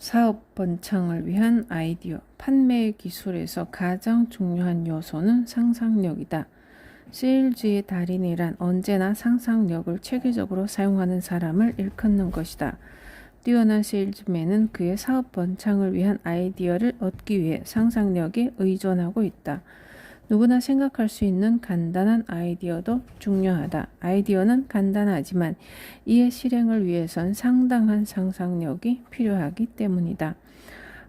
사업 번창을 위한 아이디어, 판매 기술에서 가장 중요한 요소는 상상력이다. 세일즈의 달인이란 언제나 상상력을 체계적으로 사용하는 사람을 일컫는 것이다. 뛰어난 세일즈맨은 그의 사업 번창을 위한 아이디어를 얻기 위해 상상력에 의존하고 있다. 누구나 생각할 수 있는 간단한 아이디어도 중요하다. 아이디어는 간단하지만 이의 실행을 위해선 상당한 상상력이 필요하기 때문이다.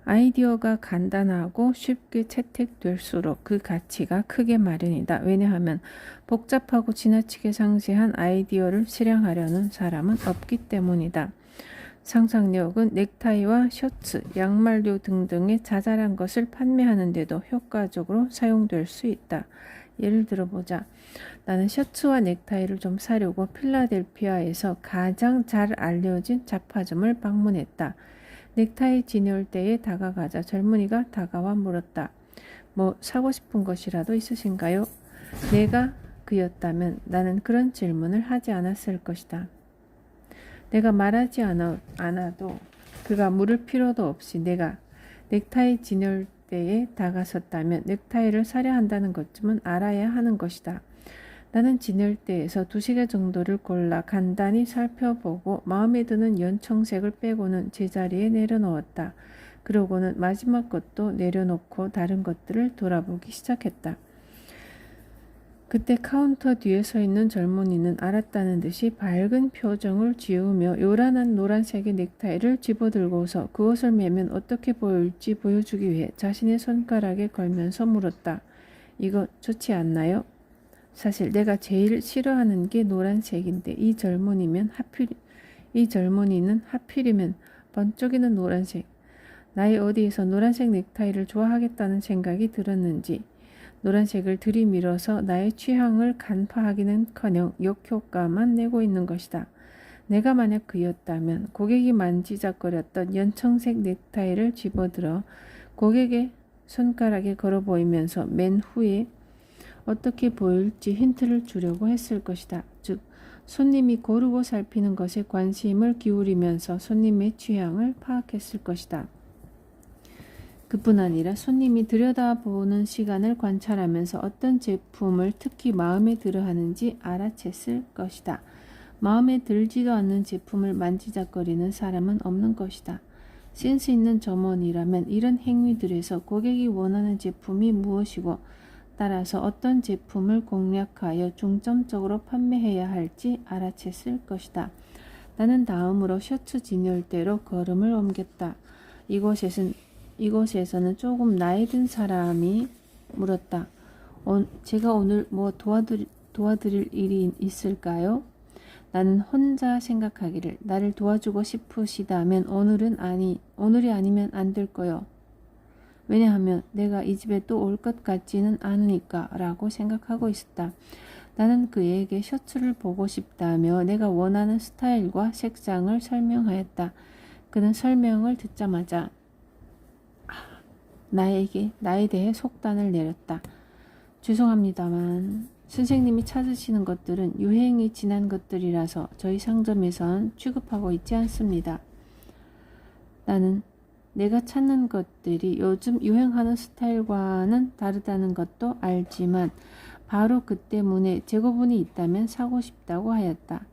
아이디어가 간단하고 쉽게 채택될수록 그 가치가 크게 마련이다. 왜냐하면 복잡하고 지나치게 상세한 아이디어를 실행하려는 사람은 없기 때문이다. 상상력은 넥타이와 셔츠, 양말류 등등의 자잘한 것을 판매하는 데도 효과적으로 사용될 수 있다. 예를 들어보자. 나는 셔츠와 넥타이를 좀 사려고 필라델피아에서 가장 잘 알려진 잡화점을 방문했다. 넥타이 진열대에 다가가자 젊은이가 다가와 물었다. 뭐 사고 싶은 것이라도 있으신가요? 내가 그였다면 나는 그런 질문을 하지 않았을 것이다. 내가 말하지 않아도 그가 물을 필요도 없이 내가 넥타이 진열대에 다가섰다면 넥타이를 사려 한다는 것쯤은 알아야 하는 것이다. 나는 진열대에서 2개 정도를 골라 간단히 살펴보고 마음에 드는 연청색을 빼고는 제자리에 내려놓았다. 그러고는 마지막 것도 내려놓고 다른 것들을 돌아보기 시작했다. 그때 카운터 뒤에 서 있는 젊은이는 알았다는 듯이 밝은 표정을 지으며 요란한 노란색의 넥타이를 집어들고서 그것을 매면 어떻게 보일지 보여주기 위해 자신의 손가락에 걸면서 물었다. 이거 좋지 않나요? 사실 내가 제일 싫어하는 게 노란색인데 이 젊은이는 하필이면 번쩍이는 노란색. 나의 어디에서 노란색 넥타이를 좋아하겠다는 생각이 들었는지 노란색을 들이밀어서 나의 취향을 간파하기는커녕 역효과만 내고 있는 것이다. 내가 만약 그였다면 고객이 만지작거렸던 연청색 넥타이를 집어들어 고객의 손가락에 걸어 보이면서 맨 후에 어떻게 보일지 힌트를 주려고 했을 것이다. 즉, 손님이 고르고 살피는 것에 관심을 기울이면서 손님의 취향을 파악했을 것이다. 그뿐 아니라 손님이 들여다보는 시간을 관찰하면서 어떤 제품을 특히 마음에 들어 하는지 알아챘을 것이다. 마음에 들지도 않는 제품을 만지작거리는 사람은 없는 것이다. 센스 있는 점원이라면 이런 행위들에서 고객이 원하는 제품이 무엇이고 따라서 어떤 제품을 공략하여 중점적으로 판매해야 할지 알아챘을 것이다. 나는 다음으로 셔츠 진열대로 걸음을 옮겼다. 이곳에서는 조금 나이 든 사람이 물었다. 제가 오늘 뭐 도와드릴 일이 있을까요? 나는 혼자 생각하기를 나를 도와주고 싶으시다면 오늘이 아니면 안 될 거요. 왜냐하면 내가 이 집에 또 올 것 같지는 않으니까 라고 생각하고 있었다. 나는 그에게 셔츠를 보고 싶다며 내가 원하는 스타일과 색상을 설명하였다. 그는 설명을 듣자마자 나에 대해 속단을 내렸다. 죄송합니다만 선생님이 찾으시는 것들은 유행이 지난 것들이라서 저희 상점에선 취급하고 있지 않습니다. 나는 내가 찾는 것들이 요즘 유행하는 스타일과는 다르다는 것도 알지만 바로 그 때문에 재고분이 있다면 사고 싶다고 하였다.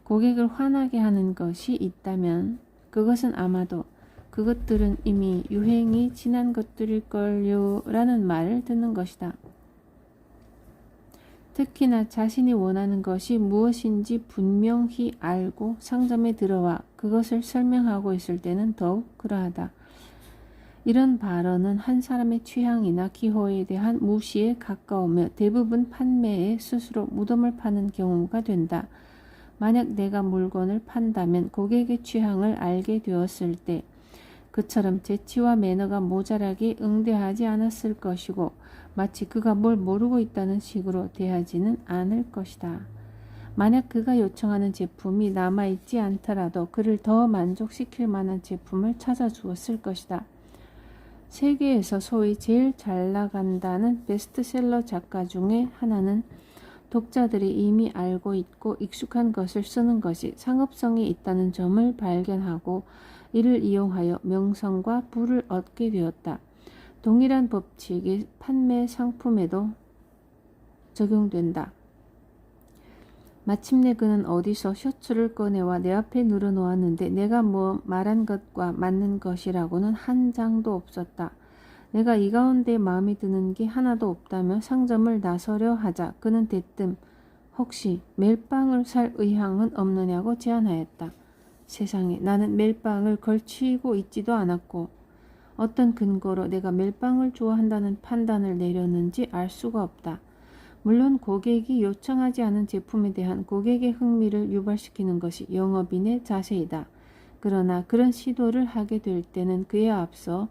고객을 화나게 하는 것이 있다면 그것은 아마도 그것들은 이미 유행이 지난 것들일걸요 라는 말을 듣는 것이다. 특히나 자신이 원하는 것이 무엇인지 분명히 알고 상점에 들어와 그것을 설명하고 있을 때는 더욱 그러하다. 이런 발언은 한 사람의 취향이나 기호에 대한 무시에 가까우며 대부분 판매에 스스로 무덤을 파는 경우가 된다. 만약 내가 물건을 판다면 고객의 취향을 알게 되었을 때 그처럼 재치와 매너가 모자라게 응대하지 않았을 것이고 마치 그가 뭘 모르고 있다는 식으로 대하지는 않을 것이다. 만약 그가 요청하는 제품이 남아있지 않더라도 그를 더 만족시킬 만한 제품을 찾아주었을 것이다. 세계에서 소위 제일 잘 나간다는 베스트셀러 작가 중에 하나는 독자들이 이미 알고 있고 익숙한 것을 쓰는 것이 상업성이 있다는 점을 발견하고 이를 이용하여 명성과 부를 얻게 되었다. 동일한 법칙이 판매 상품에도 적용된다. 마침내 그는 어디서 셔츠를 꺼내와 내 앞에 늘어놓았는데 내가 말한 것과 맞는 것이라고는 한 장도 없었다. 내가 이 가운데 마음에 드는 게 하나도 없다며 상점을 나서려 하자 그는 대뜸 혹시 멜빵을 살 의향은 없느냐고 제안하였다. 세상에, 나는 멜빵을 걸치고 있지도 않았고 어떤 근거로 내가 멜빵을 좋아한다는 판단을 내렸는지 알 수가 없다. 물론 고객이 요청하지 않은 제품에 대한 고객의 흥미를 유발시키는 것이 영업인의 자세이다. 그러나 그런 시도를 하게 될 때는 그에 앞서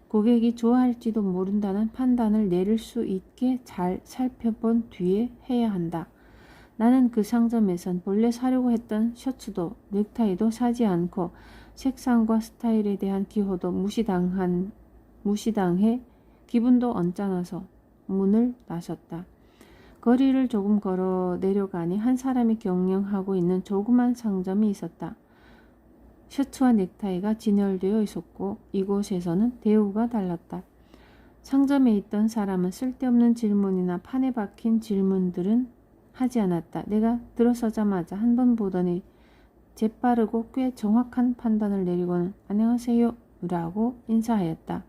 고객이 좋아할지도 모른다는 판단을 내릴 수 있게 잘 살펴본 뒤에 해야 한다. 나는 그 상점에선 본래 사려고 했던 셔츠도 넥타이도 사지 않고 색상과 스타일에 대한 기호도 무시당해 기분도 언짢아서 문을 나섰다. 거리를 조금 걸어 내려가니 한 사람이 경영하고 있는 조그만 상점이 있었다. 셔츠와 넥타이가 진열되어 있었고 이곳에서는 대우가 달랐다. 상점에 있던 사람은 쓸데없는 질문이나 판에 박힌 질문들은 하지 않았다. 내가 들어서자마자 한 번 보더니 재빠르고 꽤 정확한 판단을 내리고는 안녕하세요 라고 인사하였다.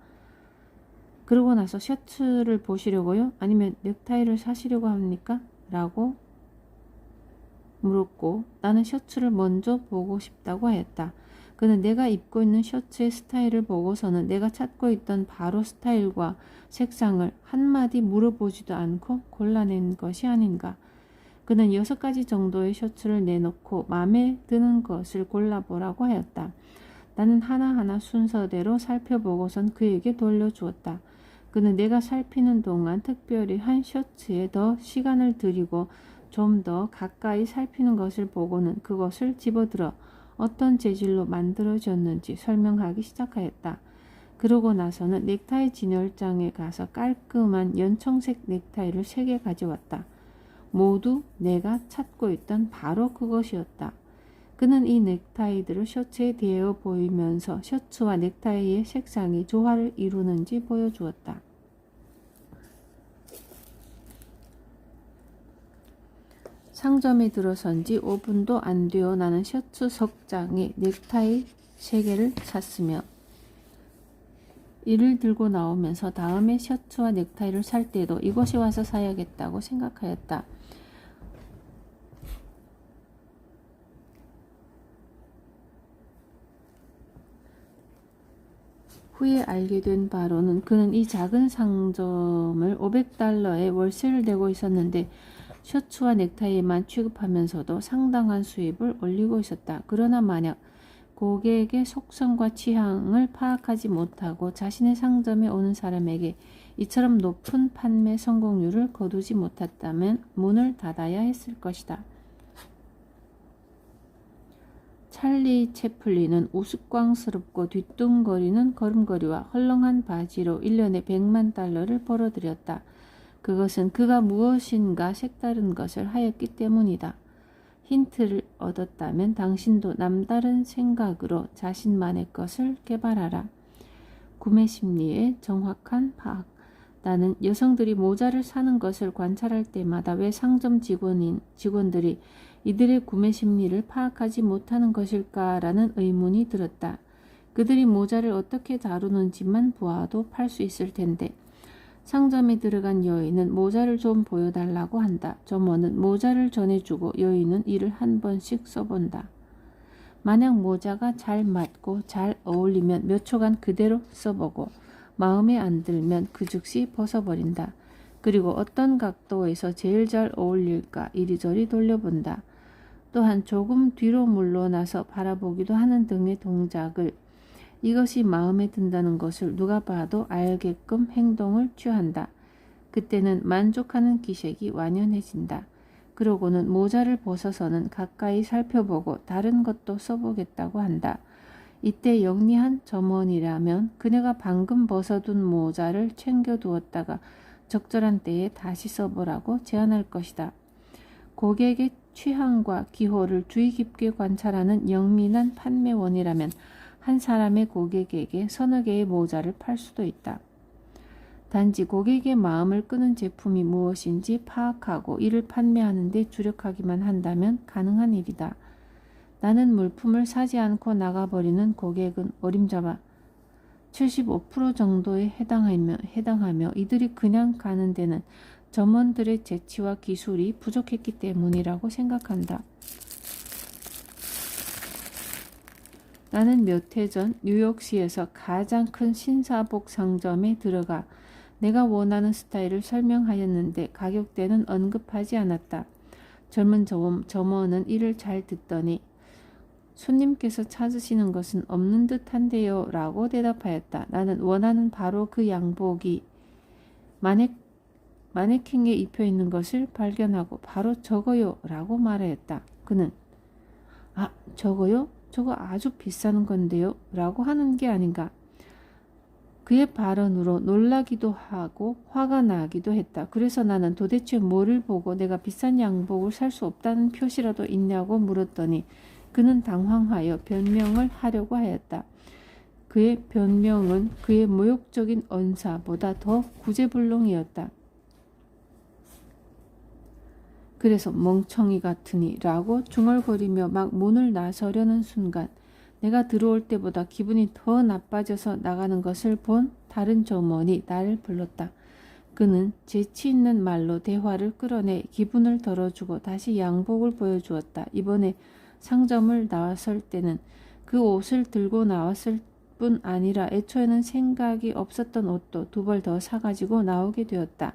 그러고 나서 셔츠를 보시려고요? 아니면 넥타이를 사시려고 합니까? 라고 물었고 나는 셔츠를 먼저 보고 싶다고 하였다. 그는 내가 입고 있는 셔츠의 스타일을 보고서는 내가 찾고 있던 바로 스타일과 색상을 한마디 물어보지도 않고 골라낸 것이 아닌가. 그는 6가지 정도의 셔츠를 내놓고 마음에 드는 것을 골라보라고 하였다. 나는 하나하나 순서대로 살펴보고선 그에게 돌려주었다. 그는 내가 살피는 동안 특별히 한 셔츠에 더 시간을 들이고 좀 더 가까이 살피는 것을 보고는 그것을 집어들어 어떤 재질로 만들어졌는지 설명하기 시작하였다. 그러고 나서는 넥타이 진열장에 가서 깔끔한 연청색 넥타이를 3개 가져왔다. 모두 내가 찾고 있던 바로 그것이었다. 그는 이 넥타이들을 셔츠에 대어 보이면서 셔츠와 넥타이의 색상이 조화를 이루는지 보여주었다. 상점에 들어선 지 5분도 안 되어 나는 셔츠 석 장에 넥타이 3개를 샀으며 이를 들고 나오면서 다음에 셔츠와 넥타이를 살 때도 이곳에 와서 사야겠다고 생각하였다. 후에 알게 된 바로는 그는 이 작은 상점을 $500의 월세를 내고 있었는데 셔츠와 넥타이만 취급하면서도 상당한 수입을 올리고 있었다. 그러나 만약 고객의 속성과 취향을 파악하지 못하고 자신의 상점에 오는 사람에게 이처럼 높은 판매 성공률을 거두지 못했다면 문을 닫아야 했을 것이다. 찰리 채플린은 우스꽝스럽고 뒤뚱거리는 걸음걸이와 헐렁한 바지로 1년에 $100만 벌어들였다. 그것은 그가 무엇인가 색다른 것을 하였기 때문이다. 힌트를 얻었다면 당신도 남다른 생각으로 자신만의 것을 개발하라. 구매 심리의 정확한 파악. 나는 여성들이 모자를 사는 것을 관찰할 때마다 왜 상점 직원들이 이들의 구매 심리를 파악하지 못하는 것일까라는 의문이 들었다. 그들이 모자를 어떻게 다루는지만 보아도 팔 수 있을 텐데 상점에 들어간 여인은 모자를 좀 보여달라고 한다. 점원은 모자를 전해주고 여인은 이를 한 번씩 써본다. 만약 모자가 잘 맞고 잘 어울리면 몇 초간 그대로 써보고 마음에 안 들면 그 즉시 벗어버린다. 그리고 어떤 각도에서 제일 잘 어울릴까 이리저리 돌려본다. 또한 조금 뒤로 물러나서 바라보기도 하는 등의 동작을 이것이 마음에 든다는 것을 누가 봐도 알게끔 행동을 취한다. 그때는 만족하는 기색이 완연해진다. 그러고는 모자를 벗어서는 가까이 살펴보고 다른 것도 써보겠다고 한다. 이때 영리한 점원이라면 그녀가 방금 벗어둔 모자를 챙겨두었다가 적절한 때에 다시 써보라고 제안할 것이다. 고객의 취향과 기호를 주의 깊게 관찰하는 영민한 판매원이라면 한 사람의 고객에게 서너 개의 모자를 팔 수도 있다. 단지 고객의 마음을 끄는 제품이 무엇인지 파악하고 이를 판매하는 데 주력하기만 한다면 가능한 일이다. 나는 물품을 사지 않고 나가버리는 고객은 어림잡아 75% 정도에 해당하며 이들이 그냥 가는 데는 점원들의 재치와 기술이 부족했기 때문이라고 생각한다. 나는 몇 해 전 뉴욕시에서 가장 큰 신사복 상점에 들어가 내가 원하는 스타일을 설명하였는데 가격대는 언급하지 않았다. 젊은 점원은 이를 잘 듣더니 손님께서 찾으시는 것은 없는 듯한데요 라고 대답하였다. 나는 원하는 바로 그 양복이 마네킹에 입혀 있는 것을 발견하고 바로 저거요 라고 말하였다. 그는 아 저거요? 저거 아주 비싼 건데요 라고 하는 게 아닌가. 그의 발언으로 놀라기도 하고 화가 나기도 했다. 그래서 나는 도대체 뭐를 보고 내가 비싼 양복을 살 수 없다는 표시라도 있냐고 물었더니 그는 당황하여 변명을 하려고 하였다. 그의 변명은 그의 모욕적인 언사보다 더 구제불능이었다. 그래서 멍청이 같으니 라고 중얼거리며 막 문을 나서려는 순간 내가 들어올 때보다 기분이 더 나빠져서 나가는 것을 본 다른 점원이 나를 불렀다. 그는 재치 있는 말로 대화를 끌어내 기분을 덜어주고 다시 양복을 보여주었다. 이번에 상점을 나왔을 때는 그 옷을 들고 나왔을 뿐 아니라 애초에는 생각이 없었던 옷도 두 벌 더 사가지고 나오게 되었다.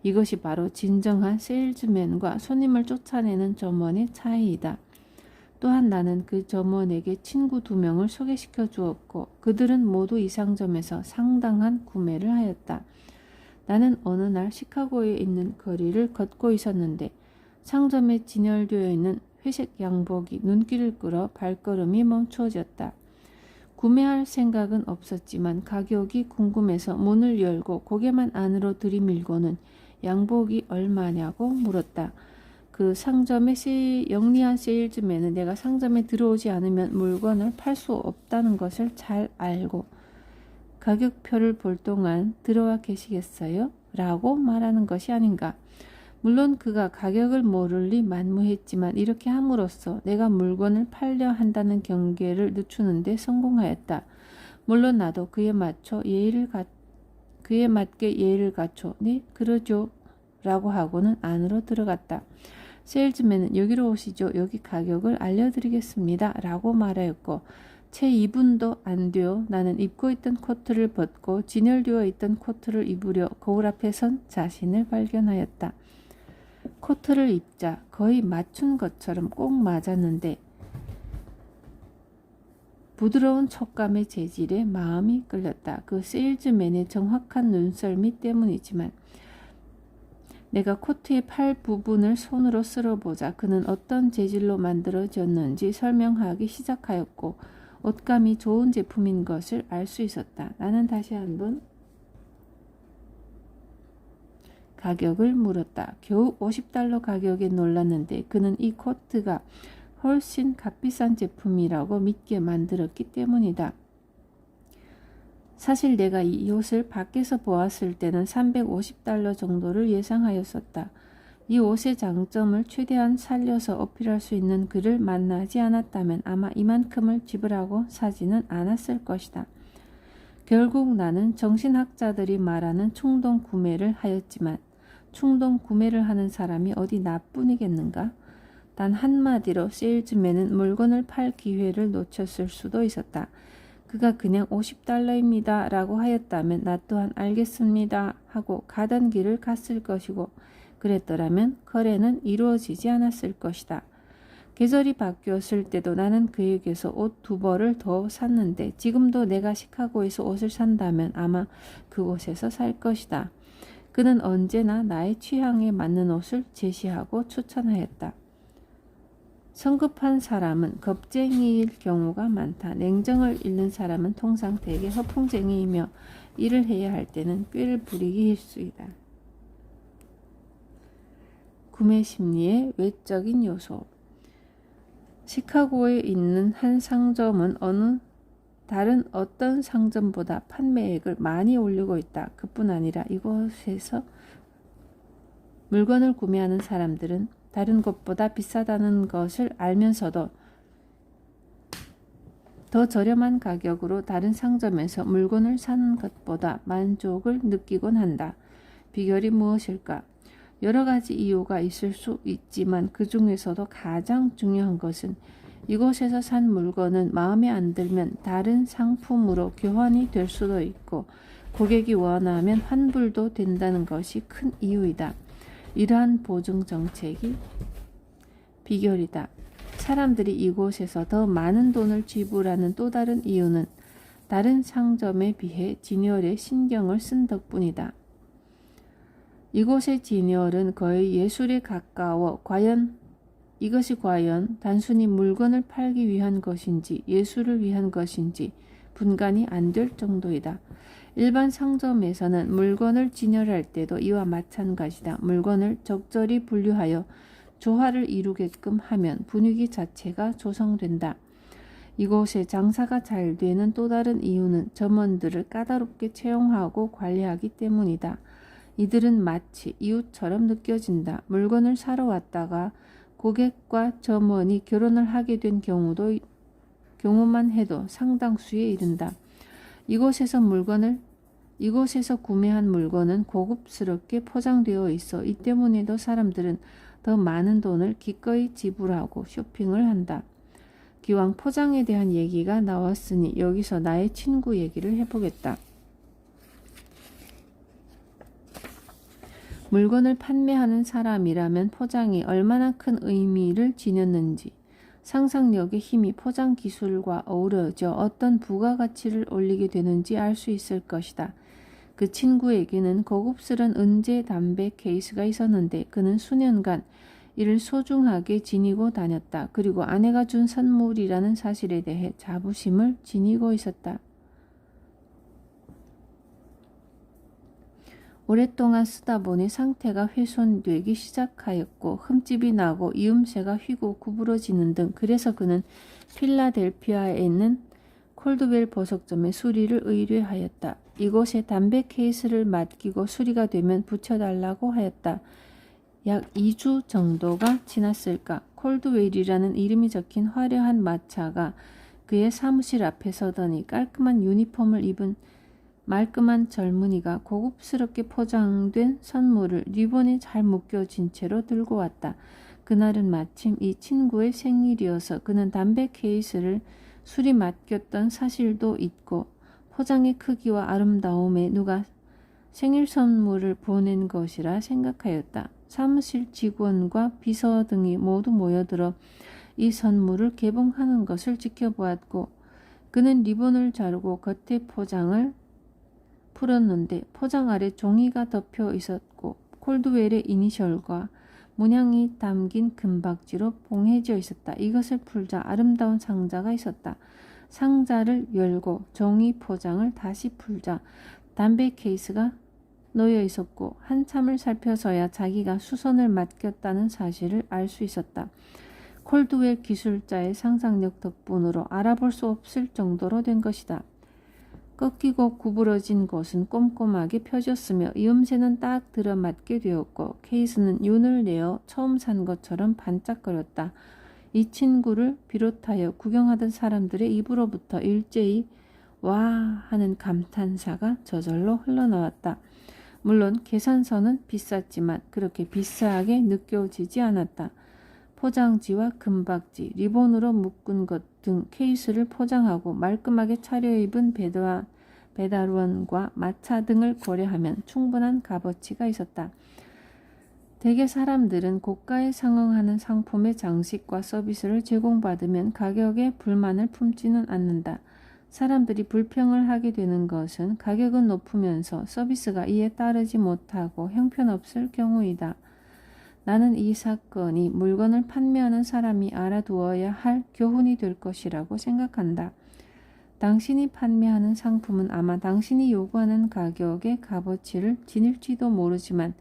이것이 바로 진정한 세일즈맨과 손님을 쫓아내는 점원의 차이이다. 또한 나는 그 점원에게 친구 2명을 소개시켜 주었고 그들은 모두 이 상점에서 상당한 구매를 하였다. 나는 어느 날 시카고에 있는 거리를 걷고 있었는데 상점에 진열되어 있는 회색 양복이 눈길을 끌어 발걸음이 멈추어졌다. 구매할 생각은 없었지만 가격이 궁금해서 문을 열고 고개만 안으로 들이밀고는 양복이 얼마냐고 물었다. 그 상점의 영리한 세일즈맨은 내가 상점에 들어오지 않으면 물건을 팔 수 없다는 것을 잘 알고 가격표를 볼 동안 들어와 계시겠어요? 라고 말하는 것이 아닌가. 물론 그가 가격을 모를 리 만무했지만 이렇게 함으로써 내가 물건을 팔려 한다는 경계를 늦추는 데 성공하였다. 물론 나도 그에 맞게 예의를 갖춰 네 그러죠 라고 하고는 안으로 들어갔다. 세일즈맨은 여기로 오시죠. 여기 가격을 알려드리겠습니다 라고 말하였고 채 2분도 안 되어 나는 입고 있던 코트를 벗고 진열되어 있던 코트를 입으려 거울 앞에 선 자신을 발견하였다. 코트를 입자 거의 맞춘 것처럼 꼭 맞았는데 부드러운 촉감의 재질에 마음이 끌렸다. 그 세일즈맨의 정확한 눈썰미 때문이지만 내가 코트의 팔 부분을 손으로 쓸어보자 그는 어떤 재질로 만들어졌는지 설명하기 시작하였고 옷감이 좋은 제품인 것을 알 수 있었다. 나는 다시 한번 가격을 물었다. 겨우 $50 가격에 놀랐는데 그는 이 코트가 훨씬 값비싼 제품이라고 믿게 만들었기 때문이다. 사실 내가 이 옷을 밖에서 보았을 때는 $350 정도를 예상하였었다. 이 옷의 장점을 최대한 살려서 어필할 수 있는 그를 만나지 않았다면 아마 이만큼을 지불하고 사지는 않았을 것이다. 결국 나는 정신학자들이 말하는 충동 구매를 하였지만 충동 구매를 하는 사람이 어디 나뿐이겠는가? 단 한마디로 세일즈맨은 물건을 팔 기회를 놓쳤을 수도 있었다. 그가 그냥 $50입니다 라고 하였다면 나 또한 알겠습니다 하고 가던 길을 갔을 것이고 그랬더라면 거래는 이루어지지 않았을 것이다. 계절이 바뀌었을 때도 나는 그에게서 옷 2벌을 더 샀는데 지금도 내가 시카고에서 옷을 산다면 아마 그곳에서 살 것이다. 그는 언제나 나의 취향에 맞는 옷을 제시하고 추천하였다. 성급한 사람은 겁쟁이일 경우가 많다. 냉정을 잃는 사람은 통상 대개 허풍쟁이이며 일을 해야 할 때는 꾀를 부리기 일쑤이다. 구매 심리의 외적인 요소. 시카고에 있는 한 상점은 어느 다른 어떤 상점보다 판매액을 많이 올리고 있다. 그뿐 아니라 이곳에서 물건을 구매하는 사람들은 다른 곳보다 비싸다는 것을 알면서도 더 저렴한 가격으로 다른 상점에서 물건을 사는 것보다 만족을 느끼곤 한다. 비결이 무엇일까? 여러 가지 이유가 있을 수 있지만 그 중에서도 가장 중요한 것은 이곳에서 산 물건은 마음에 안 들면 다른 상품으로 교환이 될 수도 있고 고객이 원하면 환불도 된다는 것이 큰 이유이다. 이러한 보증 정책이 비결이다. 사람들이 이곳에서 더 많은 돈을 지불하는 또 다른 이유는 다른 상점에 비해 진열에 신경을 쓴 덕분이다. 이곳의 진열은 거의 예술에 가까워 이것이 과연 단순히 물건을 팔기 위한 것인지 예술을 위한 것인지 분간이 안 될 정도이다. 일반 상점에서는 물건을 진열할 때도 이와 마찬가지다. 물건을 적절히 분류하여 조화를 이루게끔 하면 분위기 자체가 조성된다. 이곳에 장사가 잘 되는 또 다른 이유는 점원들을 까다롭게 채용하고 관리하기 때문이다. 이들은 마치 이웃처럼 느껴진다. 물건을 사러 왔다가 고객과 점원이 결혼을 하게 된 경우만 해도 상당수에 이른다. 이곳에서 구매한 물건은 고급스럽게 포장되어 있어 이 때문에도 사람들은 더 많은 돈을 기꺼이 지불하고 쇼핑을 한다. 기왕 포장에 대한 얘기가 나왔으니 여기서 나의 친구 얘기를 해보겠다. 물건을 판매하는 사람이라면 포장이 얼마나 큰 의미를 지녔는지 상상력의 힘이 포장 기술과 어우러져 어떤 부가가치를 올리게 되는지 알 수 있을 것이다. 그 친구에게는 고급스런 은재 담배 케이스가 있었는데 그는 수년간 이를 소중하게 지니고 다녔다. 그리고 아내가 준 선물이라는 사실에 대해 자부심을 지니고 있었다. 오랫동안 쓰다 보니 상태가 훼손되기 시작하였고 흠집이 나고 이음새가 휘고 구부러지는 등 그래서 그는 필라델피아에 있는 콜드웰 보석점에 수리를 의뢰하였다. 이곳에 담배 케이스를 맡기고 수리가 되면 붙여달라고 하였다. 약 2주 정도가 지났을까. 콜드웰이라는 이름이 적힌 화려한 마차가 그의 사무실 앞에 서더니 깔끔한 유니폼을 입은 말끔한 젊은이가 고급스럽게 포장된 선물을 리본이 잘 묶여진 채로 들고 왔다. 그날은 마침 이 친구의 생일이어서 그는 담배 케이스를 수리 맡겼던 사실도 잊고 포장의 크기와 아름다움에 누가 생일 선물을 보낸 것이라 생각하였다. 사무실 직원과 비서 등이 모두 모여들어 이 선물을 개봉하는 것을 지켜보았고 그는 리본을 자르고 겉에 포장을 풀었는데 포장 아래 종이가 덮여 있었고 콜드웰의 이니셜과 문양이 담긴 금박지로 봉해져 있었다. 이것을 풀자 아름다운 상자가 있었다. 상자를 열고 종이 포장을 다시 풀자 담배 케이스가 놓여 있었고 한참을 살펴서야 자기가 수선을 맡겼다는 사실을 알 수 있었다. 콜드웰 기술자의 상상력 덕분으로 알아볼 수 없을 정도로 된 것이다. 꺾이고 구부러진 것은 꼼꼼하게 펴졌으며 이음새는 딱 들어맞게 되었고 케이스는 윤을 내어 처음 산 것처럼 반짝거렸다. 이 친구를 비롯하여 구경하던 사람들의 입으로부터 일제히 와 하는 감탄사가 저절로 흘러나왔다. 물론 계산서는 비쌌지만 그렇게 비싸게 느껴지지 않았다. 포장지와 금박지, 리본으로 묶은 것 등 케이스를 포장하고 말끔하게 차려입은 배달원과 마차 등을 고려하면 충분한 값어치가 있었다. 대개 사람들은 고가에 상응하는 상품의 장식과 서비스를 제공받으면 가격에 불만을 품지는 않는다. 사람들이 불평을 하게 되는 것은 가격은 높으면서 서비스가 이에 따르지 못하고 형편없을 경우이다. 나는 이 사건이 물건을 판매하는 사람이 알아두어야 할 교훈이 될 것이라고 생각한다. 당신이 판매하는 상품은 아마 당신이 요구하는 가격의 값어치를 지닐지도 모르지만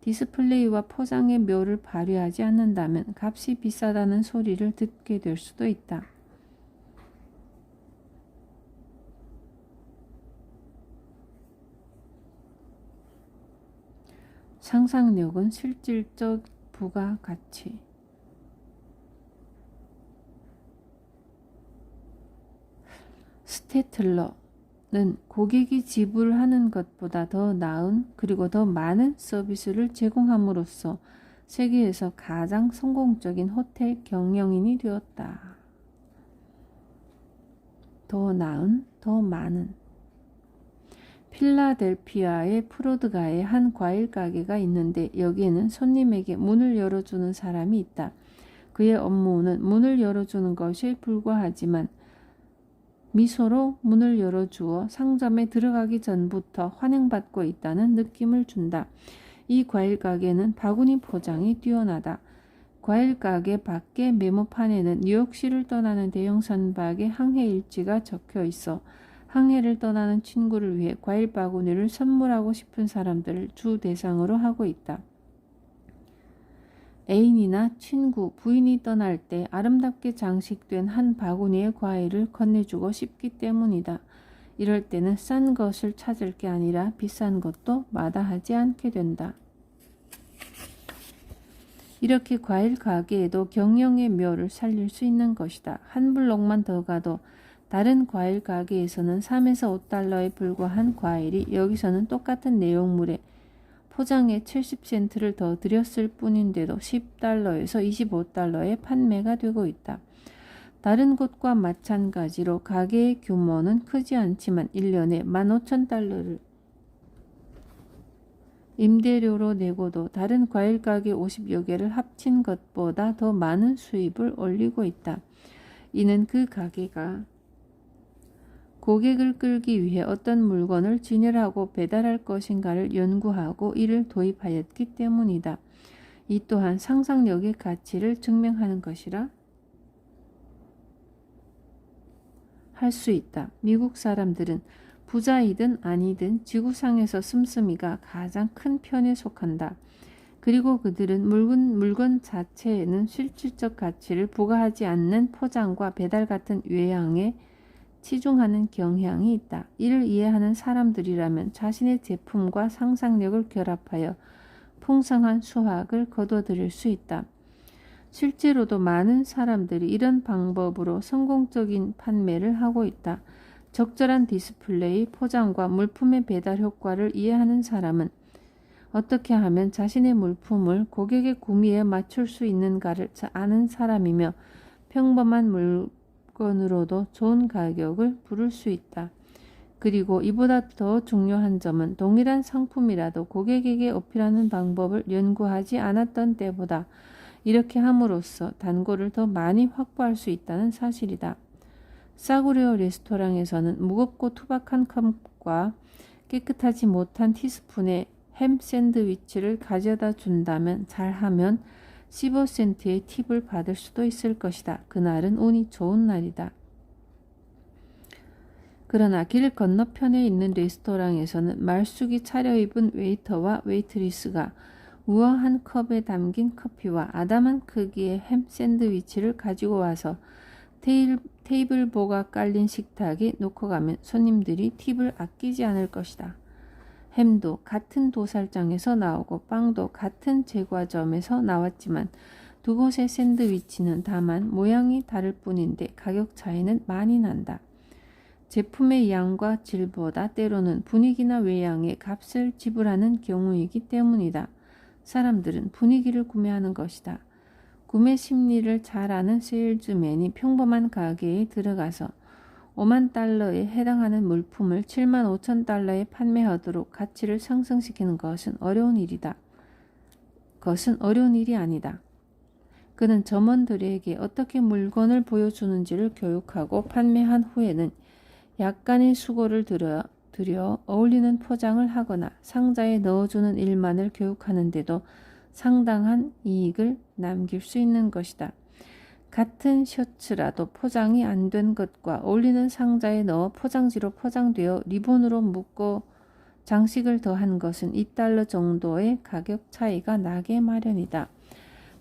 디스플레이와 포장의 묘를 발휘하지 않는다면 값이 비싸다는 소리를 듣게 될 수도 있다. 상상력은 실질적 부가가치. 스테틀러는 고객이 지불하는 것보다 더 나은 그리고 더 많은 서비스를 제공함으로써 세계에서 가장 성공적인 호텔 경영인이 되었다. 더 나은, 더 많은. 필라델피아의 프로드가에 한 과일 가게가 있는데 여기에는 손님에게 문을 열어주는 사람이 있다. 그의 업무는 문을 열어주는 것에 불과하지만 미소로 문을 열어주어 상점에 들어가기 전부터 환영받고 있다는 느낌을 준다. 이 과일 가게는 바구니 포장이 뛰어나다. 과일 가게 밖에 메모판에는 뉴욕시를 떠나는 대형 선박의 항해 일지가 적혀 있어 항해를 떠나는 친구를 위해 과일 바구니를 선물하고 싶은 사람들을 주 대상으로 하고 있다. 애인이나 친구, 부인이 떠날 때 아름답게 장식된 한 바구니의 과일을 건네주고 싶기 때문이다. 이럴 때는 싼 것을 찾을 게 아니라 비싼 것도 마다하지 않게 된다. 이렇게 과일 가게에도 경영의 묘를 살릴 수 있는 것이다. 한 블록만 더 가도 다른 과일 가게에서는 3에서 5달러에 불과한 과일이 여기서는 똑같은 내용물에 포장에 70센트를 더 들였을 뿐인데도 10달러에서 25달러에 판매가 되고 있다. 다른 곳과 마찬가지로 가게의 규모는 크지 않지만 1년에 15,000달러를 임대료로 내고도 다른 과일 가게 50여 개를 합친 것보다 더 많은 수입을 올리고 있다. 이는 그 가게가 고객을 끌기 위해 어떤 물건을 진열하고 배달할 것인가를 연구하고 이를 도입하였기 때문이다. 이 또한 상상력의 가치를 증명하는 것이라 할 수 있다. 미국 사람들은 부자이든 아니든 지구상에서 씀씀이가 가장 큰 편에 속한다. 그리고 그들은 물건 자체에는 실질적 가치를 부과하지 않는 포장과 배달 같은 외양에 치중하는 경향이 있다. 이를 이해하는 사람들이라면 자신의 제품과 상상력을 결합하여 풍성한 수확을 거둬들일 수 있다. 실제로도 많은 사람들이 이런 방법으로 성공적인 판매를 하고 있다. 적절한 디스플레이, 포장과 물품의 배달 효과를 이해하는 사람은 어떻게 하면 자신의 물품을 고객의 구미에 맞출 수 있는가를 아는 사람이며 평범한 물건으로도 좋은 가격을 부를 수 있다. 그리고 이보다 더 중요한 점은 동일한 상품이라도 고객에게 어필하는 방법을 연구하지 않았던 때보다 이렇게 함으로써 단골을 더 많이 확보할 수 있다는 사실이다. 싸구려 레스토랑에서는 무겁고 투박한 컵과 깨끗하지 못한 티스푼에 햄 샌드위치를 가져다 준다면 잘하면 15센트의 팁을 받을 수도 있을 것이다. 그날은 운이 좋은 날이다. 그러나 길 건너편에 있는 레스토랑에서는 말쑥이 차려입은 웨이터와 웨이트리스가 우아한 컵에 담긴 커피와 아담한 크기의 햄 샌드위치를 가지고 와서 테이블보가 깔린 식탁에 놓고 가면 손님들이 팁을 아끼지 않을 것이다. 햄도 같은 도살장에서 나오고 빵도 같은 제과점에서 나왔지만 두 곳의 샌드위치는 다만 모양이 다를 뿐인데 가격 차이는 많이 난다. 제품의 양과 질보다 때로는 분위기나 외양에 값을 지불하는 경우이기 때문이다. 사람들은 분위기를 구매하는 것이다. 구매 심리를 잘 아는 세일즈맨이 평범한 가게에 들어가서 5만 달러에 해당하는 물품을 7만 5천 달러에 판매하도록 가치를 상승시키는 것은 어려운 일이다. 그것은 어려운 일이 아니다. 그는 점원들에게 어떻게 물건을 보여주는지를 교육하고 판매한 후에는 약간의 수고를 들여 어울리는 포장을 하거나 상자에 넣어주는 일만을 교육하는데도 상당한 이익을 남길 수 있는 것이다. 같은 셔츠라도 포장이 안 된 것과 어울리는 상자에 넣어 포장지로 포장되어 리본으로 묶어 장식을 더한 것은 2달러 정도의 가격 차이가 나게 마련이다.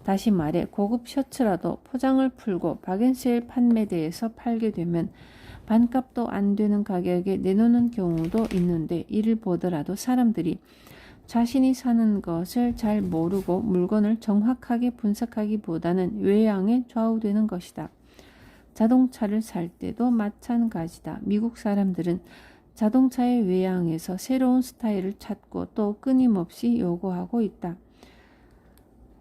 다시 말해 고급 셔츠라도 포장을 풀고 박앤세일 판매대에서 팔게 되면 반값도 안 되는 가격에 내놓는 경우도 있는데 이를 보더라도 사람들이 자신이 사는 것을 잘 모르고 물건을 정확하게 분석하기보다는 외양에 좌우되는 것이다. 자동차를 살 때도 마찬가지다. 미국 사람들은 자동차의 외양에서 새로운 스타일을 찾고 또 끊임없이 요구하고 있다.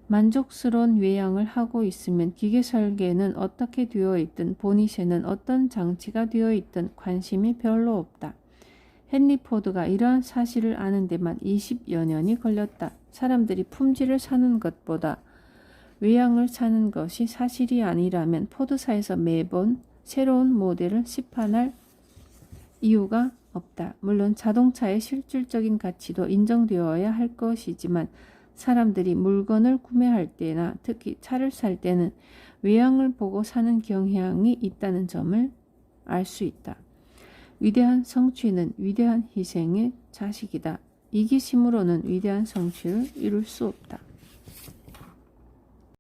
만족스러운 외양을 하고 있으면 기계 설계는 어떻게 되어 있든 보닛에는 어떤 장치가 되어 있든 관심이 별로 없다. 헨리 포드가 이러한 사실을 아는 데만 20여 년이 걸렸다. 사람들이 품질을 사는 것보다 외양을 사는 것이 사실이 아니라면 포드사에서 매번 새로운 모델을 시판할 이유가 없다. 물론 자동차의 실질적인 가치도 인정되어야 할 것이지만 사람들이 물건을 구매할 때나 특히 차를 살 때는 외양을 보고 사는 경향이 있다는 점을 알 수 있다. 위대한 성취는 위대한 희생의 자식이다. 이기심으로는 위대한 성취를 이룰 수 없다.